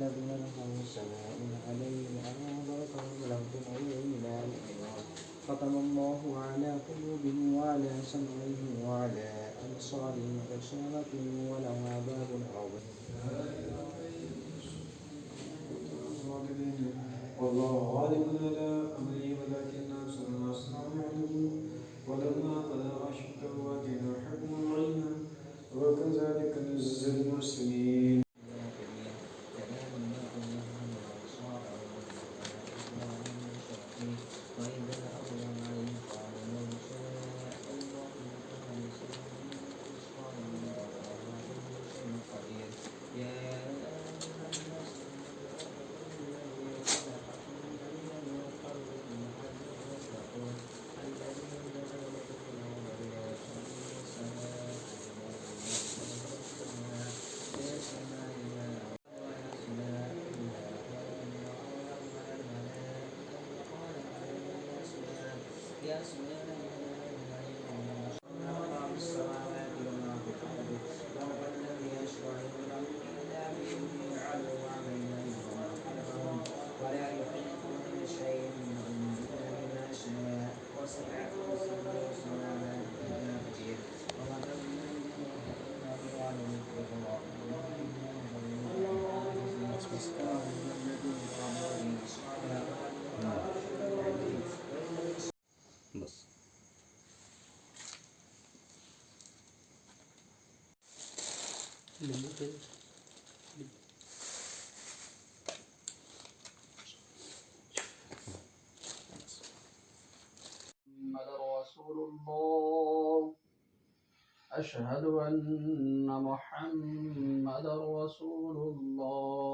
الذين كفروا سواء عليهم أنذرتهم لم تنذرهم لا يؤمنون ختم الله على قلوبهم وعلى سمعهم وعلى أبصارهم غشاوة ولهم عذاب عظيم والله غالب على أمره ولكن أكثر الناس لا يعلمون ولما بلغ أشده وآتيناه حكما وعلما وكذلك نجزي المحسنين محمد رسول الله أشهد أن محمد رسول الله